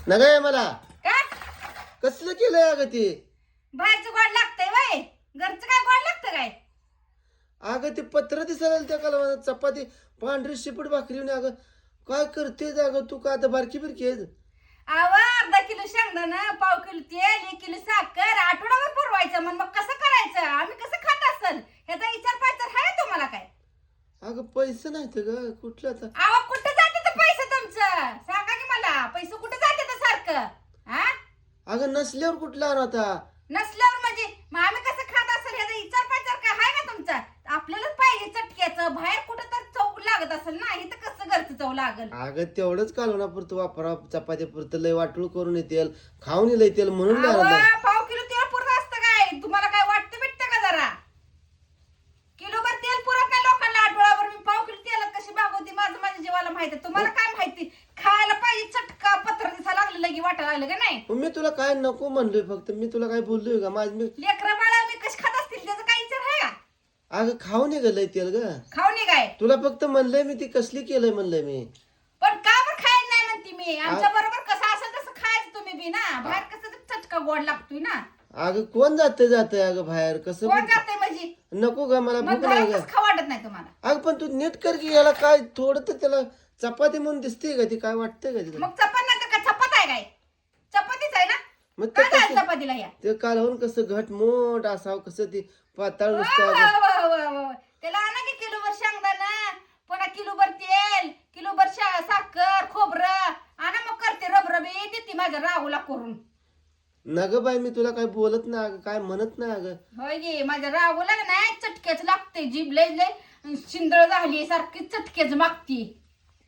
नगाय मला काय कसलं केलंय अगं ते बाहेरचं गोड लागतंय वय घरचं काय गोड लागतं काय अगं ते पत्र दिसायला त्या काला चपाती पांढरी शिपट भाकरी अगं काय करतेस अगं तू का आता बारकी बिरकी आहेस अर्धा किलो शेंगदाणा पाव किलो तेल 1 किलो साखर आठवडाभर पुरवायचं मग कसं करायचं आम्ही कसं खात असल ह्याचा विचार पाहिजे आहे तुम्हाला काय अगं पैसे नाहीत ग कुठलं आता आवा कुठं जाते तर पैसे तुमचं सांगा की मला पैसे कुठं जाते तर सारखं हा अगं नसल्यावर कुठला आणू आता नसल्यावर म्हणजे मग आम्ही कसं खात असेल ह्याचा विचार पाहिजे काय आहे का तुमचा आपल्यालाच पाहिजे चटक्याचं बाहेर कुठं तर चव लागत असेल ना इथं कसं घरचं चव लागल अगं तेवढंच कालवणापुरतं वापरा चपाती पुरतं लय वाटूळ करून येतील खाऊन येतील म्हणून नाही आणलं. पाव किलो तेल पुरत असतं काय तुम्हाला काय वाटतं भेटतं का जरा किलोभर तेल पुरत नाही लोकांना आठवड्याभर मी पाव किलो तेलात कशी भागवते माझ्या जीवाला माहिती तुम्हाला काय माहिती खायला पाहिजे चटका पत्र दिसा लागलं लगी वाटायला लागलं का नाही मग मी तुला काय नको म्हणलोय फक्त मी तुला काय बोललोय का माझ मी लेकरं बाळा मी कशी खात असतील त्याचा काय विचार आहे का अगं खाऊन ये लय तेल ग खाऊ नये काय तुला फक्त म्हणलंय मी ती कसली केलंय म्हणलंय मी पण का बरं खायला नाही म्हणते मी आमच्या बरोबर कसं असेल तसं खायचं तुम्ही बी ना बाहेर कसं तर चटका गोड लागतोय ना अगं कोण जाते अगं बाहेर कसं कोण जाते म्हणजे नको ग मला मग भूक नाही घरात ग कसं खाऊ वाटत नाही तुम्हाला अगं पण तू नीट कर की याला काय थोडं तर त्याला चपाती म्हणून दिसते का ती काय वाटतंय का तिला मग चपात नाही तर काय चपात आहे काय चपातीच आहे ना मग काय ते झालं कसं- चपातीला या ते कालवून कसं घट मोठ असावं कसं ती पाताळ नुसतं वा, अगं. वा, वा, वा, वा. त्याला आणा की किलोभर शेंगदाणा पुन्हा किलोभर तेल किलोभर साखर खोबरं आणा मग करते रबरबी देते माझ्या राहूला करून नग बाई मी तुला काय बोलत नाही अगं काय म्हणत नाही अगं होय गे माझ्या राहूला नाही चटक्याच लागते जीभ लय लय शिंदळ झाली सारखी चटक्याच मागती